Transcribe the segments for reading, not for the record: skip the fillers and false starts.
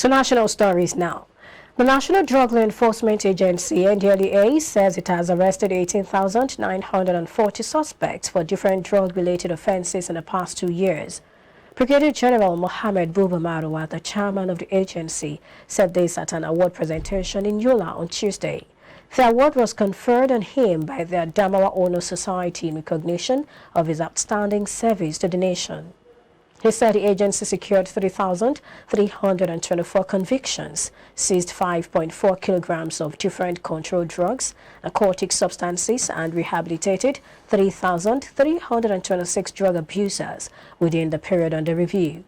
To national stories now. The National Drug Law Enforcement Agency, Ndlea, says it has arrested 18,940 suspects for different drug-related offenses in the past 2 years. Brigadier General Mohammed Buba Marwa, the chairman of the agency, said this at an award presentation in Yola on Tuesday. The award was conferred on him by the Adamawa Honor Society in recognition of his outstanding service to the nation. He said the agency secured 3,324 convictions, seized 5.4 kilograms of different controlled drugs, narcotic substances, and rehabilitated 3,326 drug abusers within the period under review.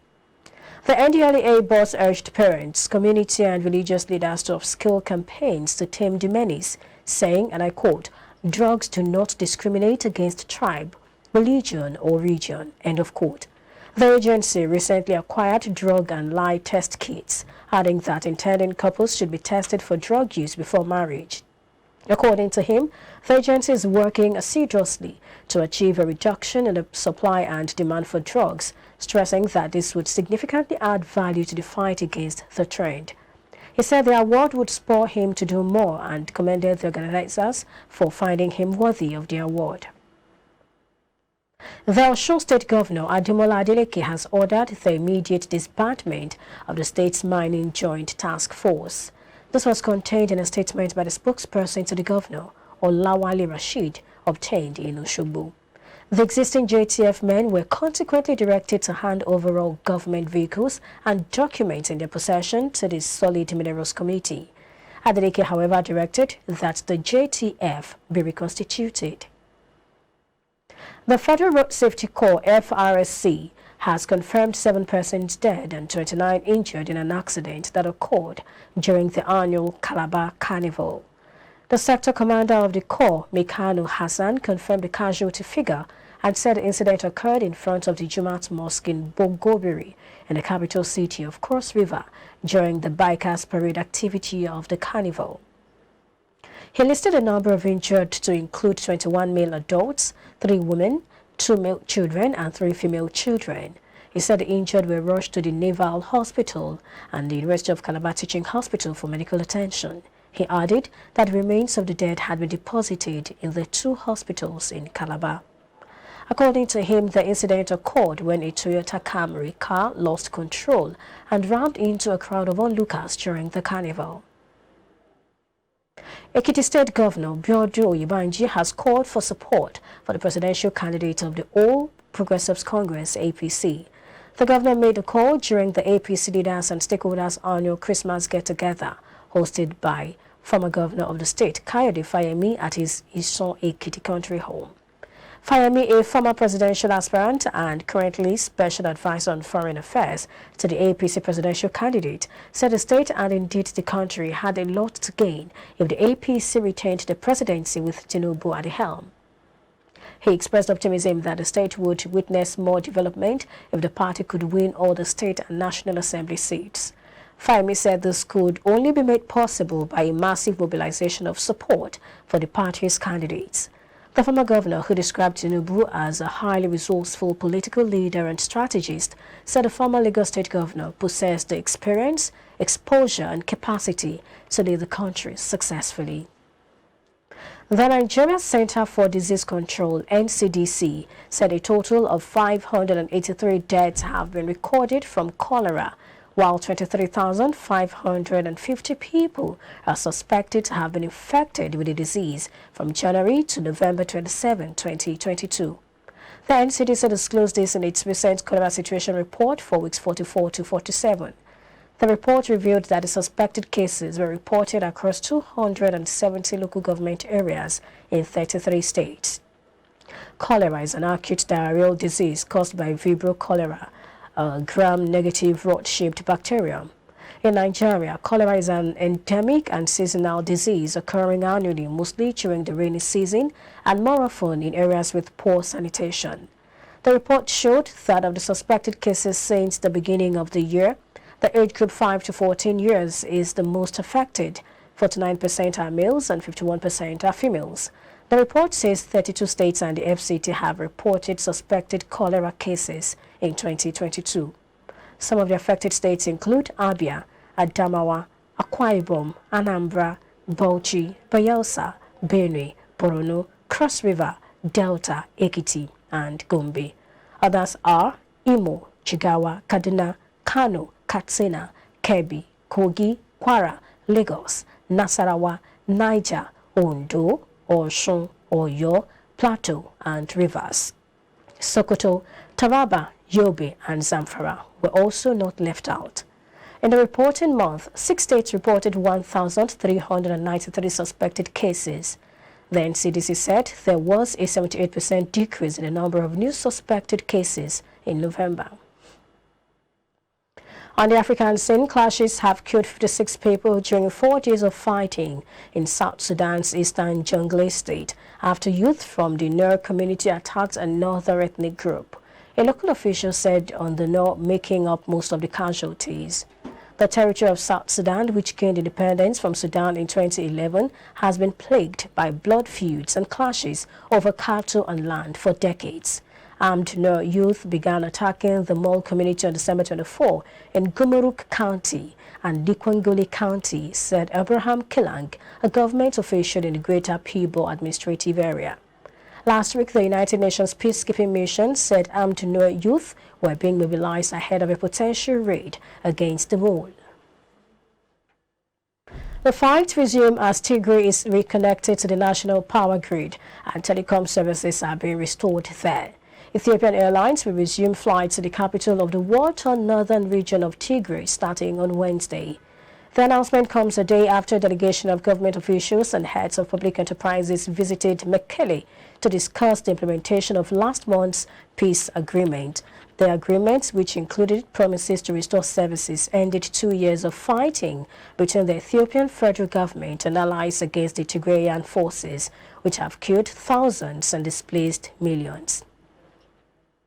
The Ndlea boss urged parents, community, and religious leaders to upskill campaigns to tame the menace, saying, and I quote, "Drugs do not discriminate against tribe, religion, or region," end of quote. The agency recently acquired drug and lie test kits, adding that intending couples should be tested for drug use before marriage. According to him, the agency is working assiduously to achieve a reduction in the supply and demand for drugs, stressing that this would significantly add value to the fight against the trend. He said the award would spur him to do more and commended the organizers for finding him worthy of the award. The Osun State Governor Ademola Adeleke has ordered the immediate disbandment of the state's mining joint task force. This was contained in a statement by the spokesperson to the governor, Olawale Rashid, obtained in Osogbo. The existing JTF men were consequently directed to hand over all government vehicles and documents in their possession to the Solid Minerals Committee. Adeleke, however, directed that the JTF be reconstituted. The Federal Road Safety Corps, FRSC, has confirmed 7 persons dead and 29 injured in an accident that occurred during the annual Calabar Carnival. The sector commander of the Corps, Mekano Hassan, confirmed the casualty figure and said the incident occurred in front of the Jumat Mosque in Bogobiri in the capital city of Cross River during the Bikers Parade activity of the carnival. He listed a number of injured to include 21 male adults, 3 women, 2 male children, and 3 female children. He said the injured were rushed to the Naval Hospital and the University of Calabar Teaching Hospital for medical attention. He added that the remains of the dead had been deposited in the 2 hospitals in Calabar. According to him, the incident occurred when a Toyota Camry car lost control and rammed into a crowd of onlookers during the carnival. Ekiti State Governor Biodun Oyebanji has called for support for the presidential candidate of the All Progressives Congress, APC. The governor made the call during the APC leaders and stakeholders annual Christmas get-together hosted by former governor of the state, Kayode Fayemi, at his Ison Ekiti country home. Fayemi, a former presidential aspirant and currently special advisor on foreign affairs to the APC presidential candidate, said the state and indeed the country had a lot to gain if the APC retained the presidency with Tinubu at the helm. He expressed optimism that the state would witness more development if the party could win all the state and national assembly seats. Fayemi said this could only be made possible by a massive mobilization of support for the party's candidates. The former governor, who described Tinubu as a highly resourceful political leader and strategist, said the former Lagos State governor possessed the experience, exposure, and capacity to lead the country successfully. The Nigeria Center for Disease Control, NCDC, said a total of 583 deaths have been recorded from cholera, while 23,550 people are suspected to have been infected with the disease from January to November 27, 2022. The NCDC disclosed this in its recent cholera situation report for weeks 44 to 47. The report revealed that the suspected cases were reported across 270 local government areas in 33 states. Cholera is an acute diarrheal disease caused by Vibrio cholera, a gram-negative rod-shaped bacterium. In Nigeria, cholera is an endemic and seasonal disease occurring annually, mostly during the rainy season and more often in areas with poor sanitation. The report showed that of the suspected cases since the beginning of the year, the age group 5 to 14 years is the most affected. 49% are males and 51% are females. The report says 32 states and the FCT have reported suspected cholera cases in 2022. Some of the affected states include Abia, Adamawa, Akwa Ibom, Anambra, Bauchi, Bayelsa, Benue, Borno, Cross River, Delta, Ekiti, and Gombe. Others are Imo, Jigawa, Kaduna, Kano, Katsina, Kebbi, Kogi, Kwara, Lagos, Nasarawa, Niger, Ondo, Osun, Oyo, Plateau, and Rivers. Sokoto, Taraba, Yobe, and Zamfara were also not left out. In the reporting month, 6 states reported 1,393 suspected cases. The NCDC said there was a 78% decrease in the number of new suspected cases in November. On the African scene, clashes have killed 56 people during 4 days of fighting in South Sudan's eastern Jonglei state after youth from the Nur community attacked another ethnic group. A local official said on the Nur making up most of the casualties. The territory of South Sudan, which gained independence from Sudan in 2011, has been plagued by blood feuds and clashes over cattle and land for decades. Armed Nur youth began attacking the Mole community on December 24 in Gumuruk County and Likwangoli County, said Abraham Kilang, a government official in the Greater Peebo administrative area. Last week, the United Nations peacekeeping mission said armed Nur youth were being mobilized ahead of a potential raid against the Mole. The fight resumed as Tigray is reconnected to the national power grid and telecom services are being restored there. Ethiopian Airlines will resume flights to the capital of the war-torn northern region of Tigray starting on Wednesday. The announcement comes a day after a delegation of government officials and heads of public enterprises visited Mekelle to discuss the implementation of last month's peace agreement. The agreement, which included promises to restore services, ended 2 years of fighting between the Ethiopian federal government and allies against the Tigrayan forces, which have killed thousands and displaced millions.